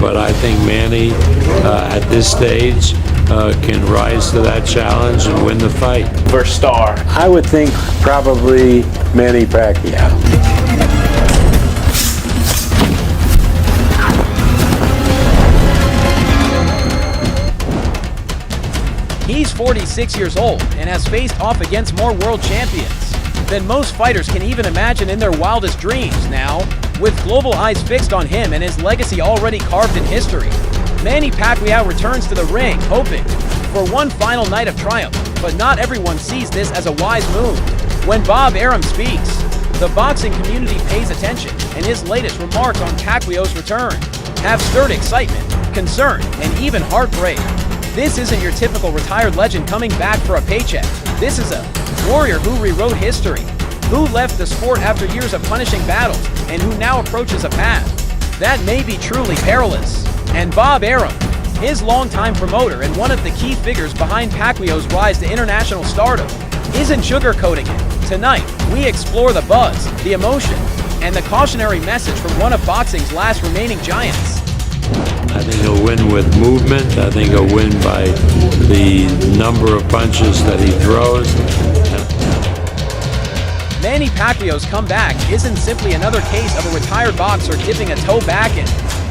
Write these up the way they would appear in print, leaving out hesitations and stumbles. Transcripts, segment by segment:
but I think Manny, at this stage, can rise to that challenge and win the fight. For star, I would think probably Manny Pacquiao. He's 46 years old and has faced off against more world champions than most fighters can even imagine in their wildest dreams. Now, with global eyes fixed on him and his legacy already carved in history, Manny Pacquiao returns to the ring, hoping for one final night of triumph. But not everyone sees this as a wise move. When Bob Arum speaks, the boxing community pays attention, and his latest remarks on Pacquiao's return have stirred excitement, concern, and even heartbreak. This isn't your typical retired legend coming back for a paycheck. This is a warrior who rewrote history, who left the sport after years of punishing battles, and who now approaches a path that may be truly perilous. And Bob Arum, his longtime promoter and one of the key figures behind Pacquiao's rise to international stardom, isn't sugarcoating it. Tonight, we explore the buzz, the emotion, and the cautionary message from one of boxing's last remaining giants. I think he'll win with movement. I think he'll win by the number of punches that he throws. Manny Pacquiao's comeback isn't simply another case of a retired boxer dipping a toe back in.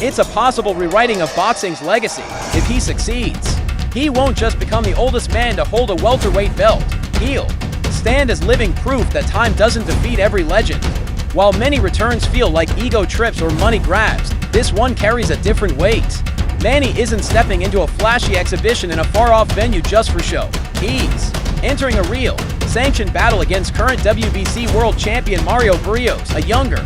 It's a possible rewriting of boxing's legacy if he succeeds. He won't just become the oldest man to hold a welterweight belt. He'll stand as living proof that time doesn't defeat every legend. While many returns feel like ego trips or money grabs, this one carries a different weight. Manny isn't stepping into a flashy exhibition in a far-off venue just for show. He's entering a real, sanctioned battle against current WBC world champion Mario Barrios, a younger,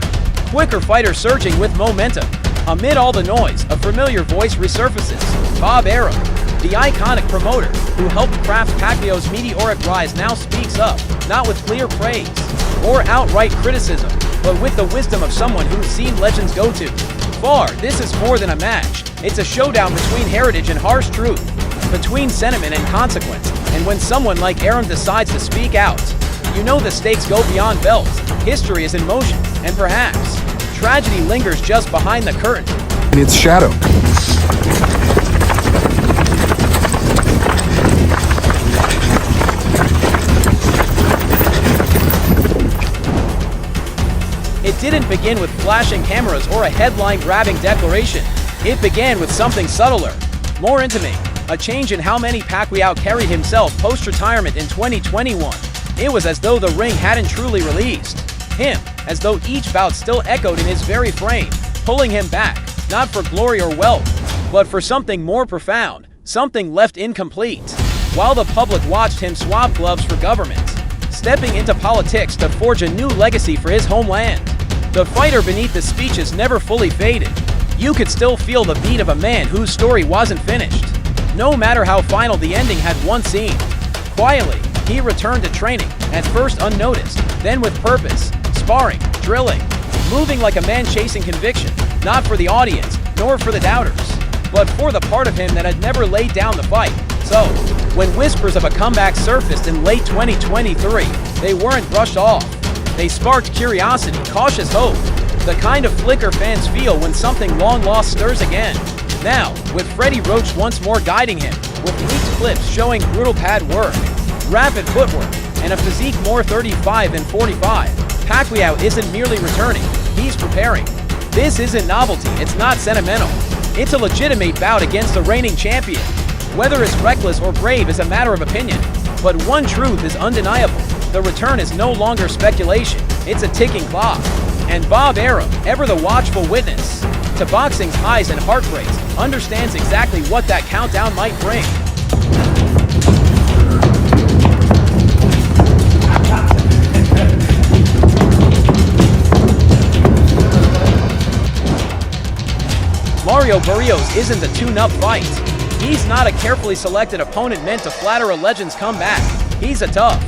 quicker fighter surging with momentum. Amid all the noise, a familiar voice resurfaces. Bob Arum, the iconic promoter who helped craft Pacquiao's meteoric rise, now speaks up, not with clear praise or outright criticism, but with the wisdom of someone who's seen legends go too far. This is more than a match. It's a showdown between heritage and harsh truth, between sentiment and consequence. And when someone like Arum decides to speak out, you know the stakes go beyond belts. History is in motion, and perhaps tragedy lingers just behind the curtain. In its shadow. It didn't begin with flashing cameras or a headline-grabbing declaration. It began with something subtler, more intimate, a change in how Manny Pacquiao carried himself post-retirement in 2021. It was as though the ring hadn't truly released him, as though each bout still echoed in his very frame, pulling him back, not for glory or wealth, but for something more profound, something left incomplete. While the public watched him swap gloves for government, stepping into politics to forge a new legacy for his homeland, the fighter beneath the speeches never fully faded. You could still feel the beat of a man whose story wasn't finished, no matter how final the ending had once seemed. Quietly, he returned to training, at first unnoticed, then with purpose, sparring, drilling, moving like a man chasing conviction, not for the audience, nor for the doubters, but for the part of him that had never laid down the fight. So, when whispers of a comeback surfaced in late 2023, they weren't brushed off. They sparked curiosity, cautious hope, the kind of flicker fans feel when something long lost stirs again. Now, with Freddie Roach once more guiding him, with leaked clips showing brutal pad work, rapid footwork, and a physique more 35 than 45, Pacquiao isn't merely returning, he's preparing. This isn't novelty, it's not sentimental. It's a legitimate bout against the reigning champion. Whether it's reckless or brave is a matter of opinion, but one truth is undeniable. The return is no longer speculation, it's a ticking clock. And Bob Arum, ever the watchful witness to boxing's highs and heartbreaks, understands exactly what that countdown might bring. Mario Barrios isn't a tune-up fight. He's not a carefully selected opponent meant to flatter a legend's comeback. He's a tough,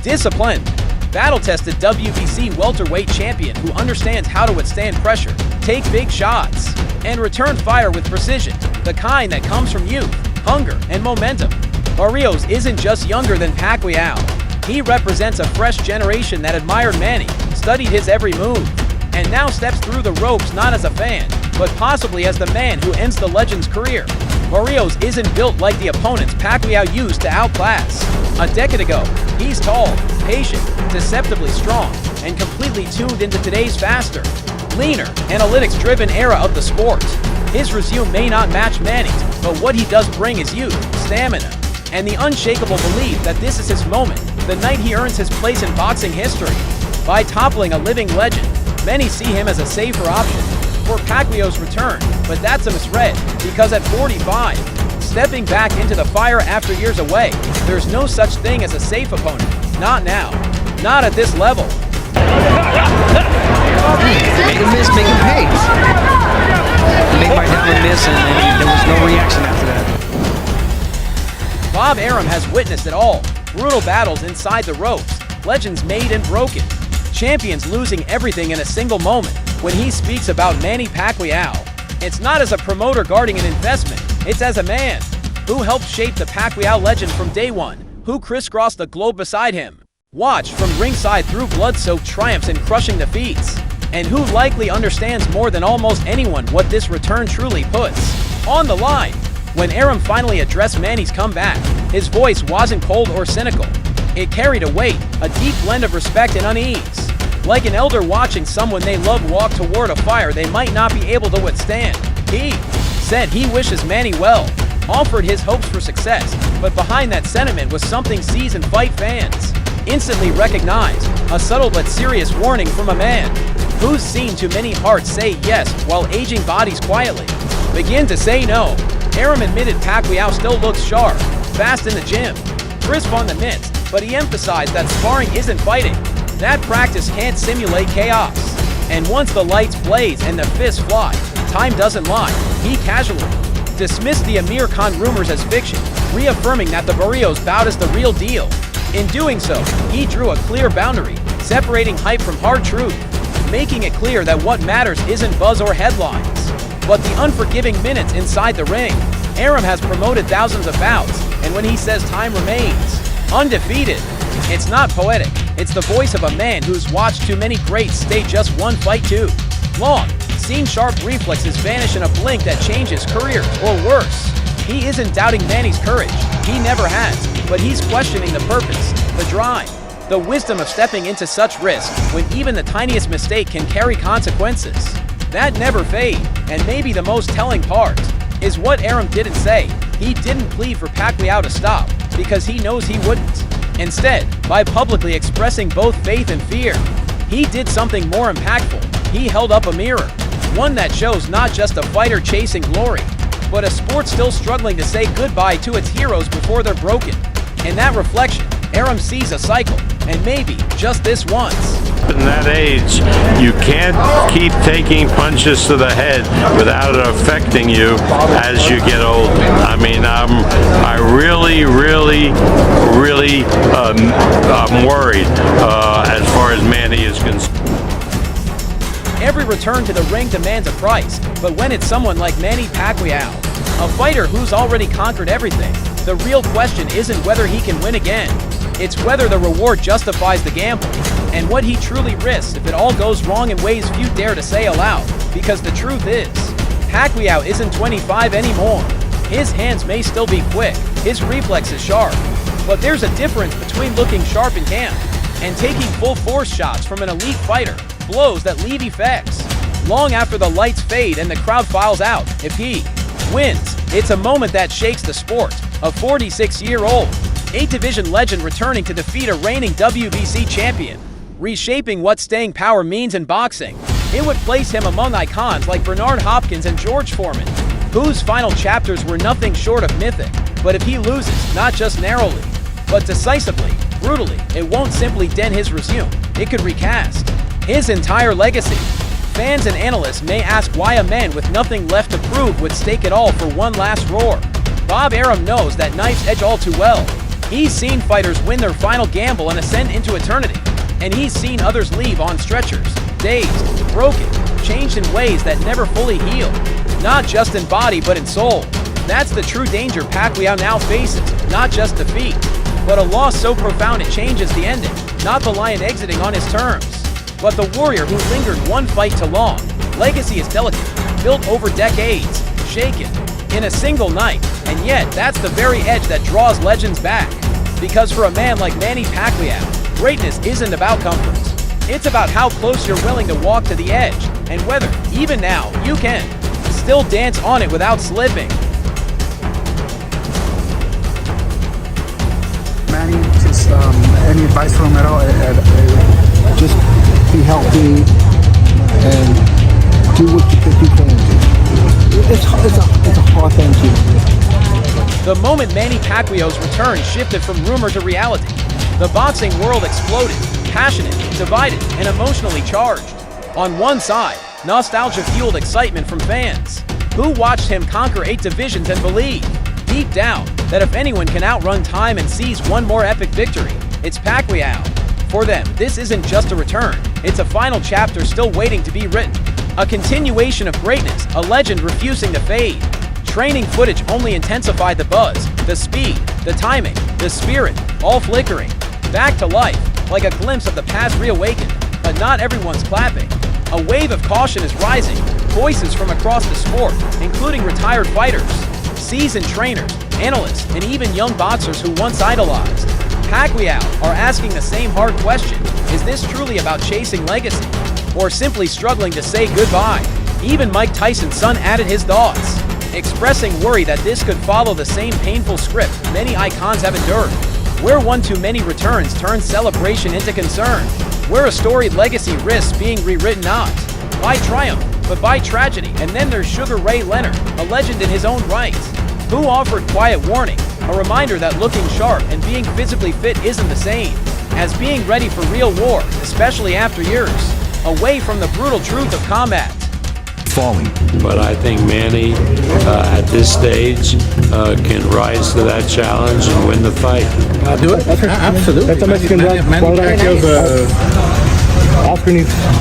disciplined, battle-tested WBC welterweight champion who understands how to withstand pressure, take big shots, and return fire with precision, the kind that comes from youth, hunger, and momentum. Barrios isn't just younger than Pacquiao. He represents a fresh generation that admired Manny, studied his every move, and now steps through the ropes not as a fan, but possibly as the man who ends the legend's career. Barrios isn't built like the opponents Pacquiao used to outclass. A decade ago, he's tall, patient, deceptively strong, and completely tuned into today's faster, leaner, analytics-driven era of the sport. His resume may not match Manny's, but what he does bring is youth, stamina, and the unshakable belief that this is his moment, the night he earns his place in boxing history. By toppling a living legend, many see him as a safer option for Pacquiao's return, but that's a misread, because at 45, stepping back into the fire after years away, there's no such thing as a safe opponent. Not now. Not at this level. Made a miss, make him pay. He made my downward miss, and there was no reaction after that. Bob Arum has witnessed it all. Brutal battles inside the ropes, legends made and broken, champions losing everything in a single moment. When he speaks about Manny Pacquiao, it's not as a promoter guarding an investment, it's as a man who helped shape the Pacquiao legend from day one, who crisscrossed the globe beside him, watched from ringside through blood-soaked triumphs and crushing defeats, and who likely understands more than almost anyone what this return truly puts on the line. When Arum finally addressed Manny's comeback, his voice wasn't cold or cynical. It carried a weight, a deep blend of respect and unease. Like an elder watching someone they love walk toward a fire they might not be able to withstand. He said he wishes Manny well, offered his hopes for success, but behind that sentiment was something seasoned fight fans instantly recognized, a subtle but serious warning from a man who's seen too many hearts say yes while aging bodies quietly begin to say no. Arum admitted Pacquiao still looks sharp, fast in the gym, crisp on the mitts, but he emphasized that sparring isn't fighting. That practice can't simulate chaos. And once the lights blaze and the fists fly, time doesn't lie. He casually dismissed the Amir Khan rumors as fiction, reaffirming that the Barrios bout is the real deal. In doing so, he drew a clear boundary, separating hype from hard truth, making it clear that what matters isn't buzz or headlines, but the unforgiving minutes inside the ring. Arum has promoted thousands of bouts, and when he says time remains undefeated, it's not poetic. It's the voice of a man who's watched too many greats stay just one fight too long, seen sharp reflexes vanish in a blink that changes career, or worse. He isn't doubting Manny's courage. He never has, but he's questioning the purpose, the drive, the wisdom of stepping into such risk when even the tiniest mistake can carry consequences that never fade. And maybe the most telling part is what Arum didn't say. He didn't plead for Pacquiao to stop because he knows he wouldn't. Instead, by publicly expressing both faith and fear, he did something more impactful. He held up a mirror, one that shows not just a fighter chasing glory, but a sport still struggling to say goodbye to its heroes before they're broken. In that reflection, Arum sees a cycle, and maybe just this once. In that age, you can't keep taking punches to the head without it affecting you as you get older. I mean, I really I'm worried as far as Manny is concerned. Every return to the ring demands a price, but when it's someone like Manny Pacquiao, a fighter who's already conquered everything, the real question isn't whether he can win again. It's whether the reward justifies the gamble, and what he truly risks if it all goes wrong in ways few dare to say aloud. Because the truth is, Pacquiao isn't 25 anymore. His hands may still be quick, his reflexes sharp, but there's a difference between looking sharp in camp and taking full force shots from an elite fighter, blows that leave effects long after the lights fade and the crowd files out. If he wins, it's a moment that shakes the sport. A 46-year-old 8-division legend returning to defeat a reigning WBC champion, reshaping what staying power means in boxing. It would place him among icons like Bernard Hopkins and George Foreman, whose final chapters were nothing short of mythic. But if he loses, not just narrowly, but decisively, brutally, it won't simply dent his resume. It could recast his entire legacy. Fans and analysts may ask why a man with nothing left to prove would stake it all for one last roar. Bob Arum knows that knife's edge all too well. He's seen fighters win their final gamble and ascend into eternity, and he's seen others leave on stretchers, dazed, broken, changed in ways that never fully heal, not just in body but in soul. That's the true danger Pacquiao now faces, not just defeat, but a loss so profound it changes the ending, not the lion exiting on his terms, but the warrior who lingered one fight too long. Legacy is delicate, built over decades, shaken in a single night. And yet, that's the very edge that draws legends back. Because for a man like Manny Pacquiao, greatness isn't about comfort. It's about how close you're willing to walk to the edge, and whether, even now, you can still dance on it without slipping. Manny, just any advice from him at all? Just be healthy and do what you think you can do. It's a hard thing to do. The moment Manny Pacquiao's return shifted from rumor to reality, the boxing world exploded, passionate, divided, and emotionally charged. On one side, nostalgia-fueled excitement from fans, who watched him conquer 8 divisions and believed, deep down, that if anyone can outrun time and seize one more epic victory, it's Pacquiao. For them, this isn't just a return, it's a final chapter still waiting to be written. A continuation of greatness, a legend refusing to fade. Training footage only intensified the buzz, the speed, the timing, the spirit, all flickering. Back to life, like a glimpse of the past reawakened, but not everyone's clapping. A wave of caution is rising, voices from across the sport, including retired fighters, seasoned trainers, analysts, and even young boxers who once idolized Pacquiao are asking the same hard question: is this truly about chasing legacy, or simply struggling to say goodbye? Even Mike Tyson's son added his thoughts, expressing worry that this could follow the same painful script many icons have endured, where one too many returns turns celebration into concern, where a storied legacy risks being rewritten not by triumph, but by tragedy. And then there's Sugar Ray Leonard, a legend in his own right, who offered quiet warning, a reminder that looking sharp and being physically fit isn't the same as being ready for real war, especially after years away from the brutal truth of combat. Falling. But I think Manny, at this stage, can rise to that challenge and win the fight. I'll do it. Absolutely. That's a Mexican drug. Manny Pacquiao's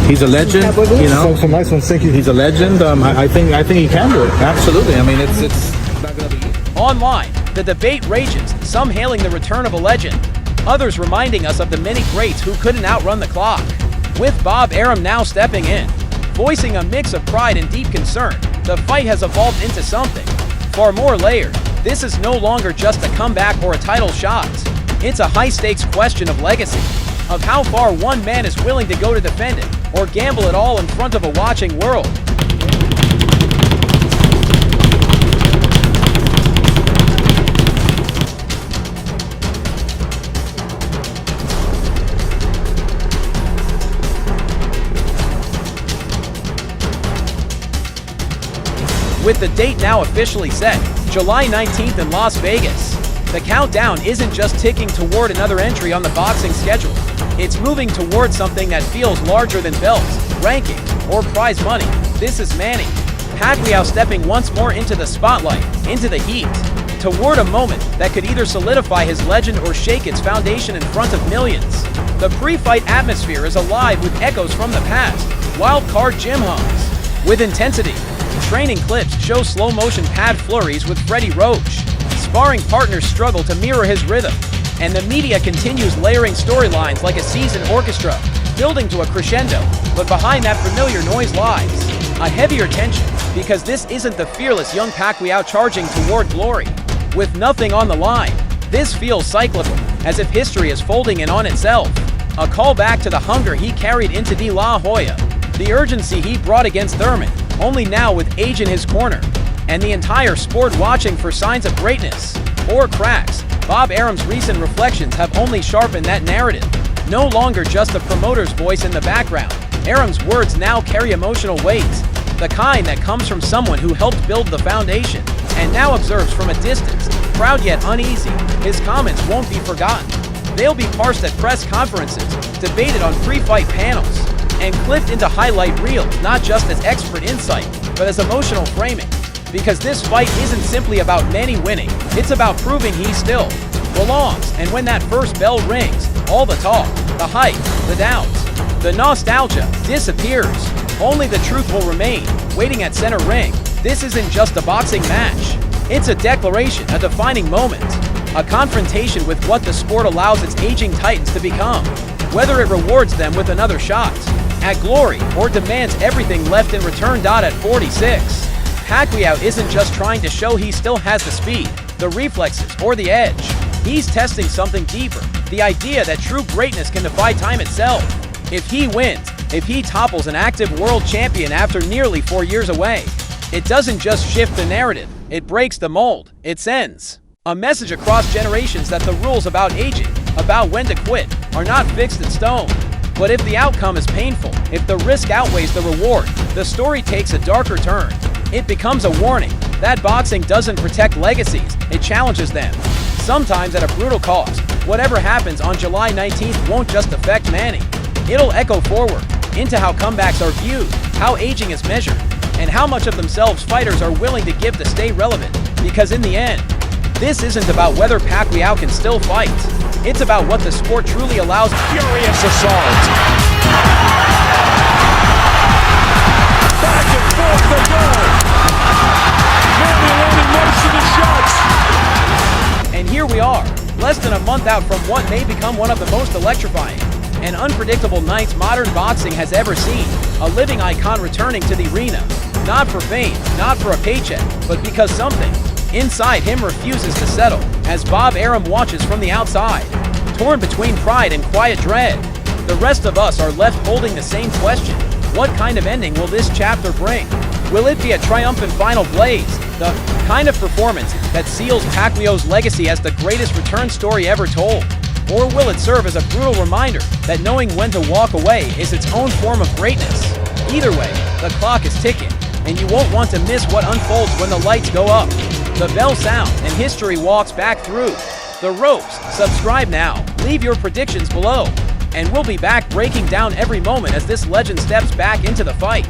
he's a legend. You know, some nice ones think he's a legend. I think he can do it. Absolutely. I mean, it's not going to be easy. Online, the debate rages, some hailing the return of a legend, others reminding us of the many greats who couldn't outrun the clock. With Bob Arum now stepping in, voicing a mix of pride and deep concern, the fight has evolved into something far more layered. This is no longer just a comeback or a title shot. It's a high-stakes question of legacy, of how far one man is willing to go to defend it, or gamble it all in front of a watching world. With the date now officially set, July 19th in Las Vegas, the countdown isn't just ticking toward another entry on the boxing schedule. It's moving toward something that feels larger than belts, rankings, or prize money. This is Manny Pacquiao stepping once more into the spotlight, into the heat, toward a moment that could either solidify his legend or shake its foundation in front of millions. The pre-fight atmosphere is alive with echoes from the past, wild-card gym hums with intensity. Training clips show slow-motion pad flurries with Freddie Roach. Sparring partners struggle to mirror his rhythm, and the media continues layering storylines like a seasoned orchestra, building to a crescendo. But behind that familiar noise lies a heavier tension, because this isn't the fearless young Pacquiao charging toward glory with nothing on the line. This feels cyclical, as if history is folding in on itself. A callback to the hunger he carried into De La Hoya, the urgency he brought against Thurman, only now with age in his corner, and the entire sport watching for signs of greatness or cracks. Bob Arum's recent reflections have only sharpened that narrative. No longer just the promoter's voice in the background, Arum's words now carry emotional weight, the kind that comes from someone who helped build the foundation and now observes from a distance, proud yet uneasy. His comments won't be forgotten. They'll be parsed at press conferences, debated on pre-fight panels, and clipped into highlight reels, not just as expert insight, but as emotional framing. Because this fight isn't simply about Manny winning, it's about proving he still belongs. And when that first bell rings, all the talk, the hype, the doubt, the nostalgia disappears. Only the truth will remain, waiting at center ring. This isn't just a boxing match. It's a declaration, a defining moment, a confrontation with what the sport allows its aging titans to become, whether it rewards them with another shot at glory or demands everything left in return. At 46, Pacquiao isn't just trying to show he still has the speed, the reflexes, or the edge. He's testing something deeper, the idea that true greatness can defy time itself. If he wins, if he topples an active world champion after nearly 4 years away, it doesn't just shift the narrative, it breaks the mold, it sends a message across generations that the rules about aging, about when to quit, are not fixed in stone. But if the outcome is painful, if the risk outweighs the reward, the story takes a darker turn. It becomes a warning that boxing doesn't protect legacies, it challenges them. Sometimes at a brutal cost. Whatever happens on July 19th won't just affect Manny. It'll echo forward into how comebacks are viewed, how aging is measured, and how much of themselves fighters are willing to give to stay relevant. Because in the end, this isn't about whether Pacquiao can still fight. It's about what the sport truly allows. Furious assault. Back and forth they go. Manny landing most of the shots. And here we are, less than a month out from what may become one of the most electrifying and unpredictable nights modern boxing has ever seen. A living icon returning to the arena. Not for fame, not for a paycheck, but because something inside him refuses to settle, as Bob Arum watches from the outside, torn between pride and quiet dread. The rest of us are left holding the same question. What kind of ending will this chapter bring? Will it be a triumphant final blaze, the kind of performance that seals Pacquiao's legacy as the greatest return story ever told? Or will it serve as a brutal reminder that knowing when to walk away is its own form of greatness? Either way, the clock is ticking, and you won't want to miss what unfolds when the lights go up. The bell sounds and history walks back through the ropes. Subscribe now, leave your predictions below, and we'll be back breaking down every moment as this legend steps back into the fight.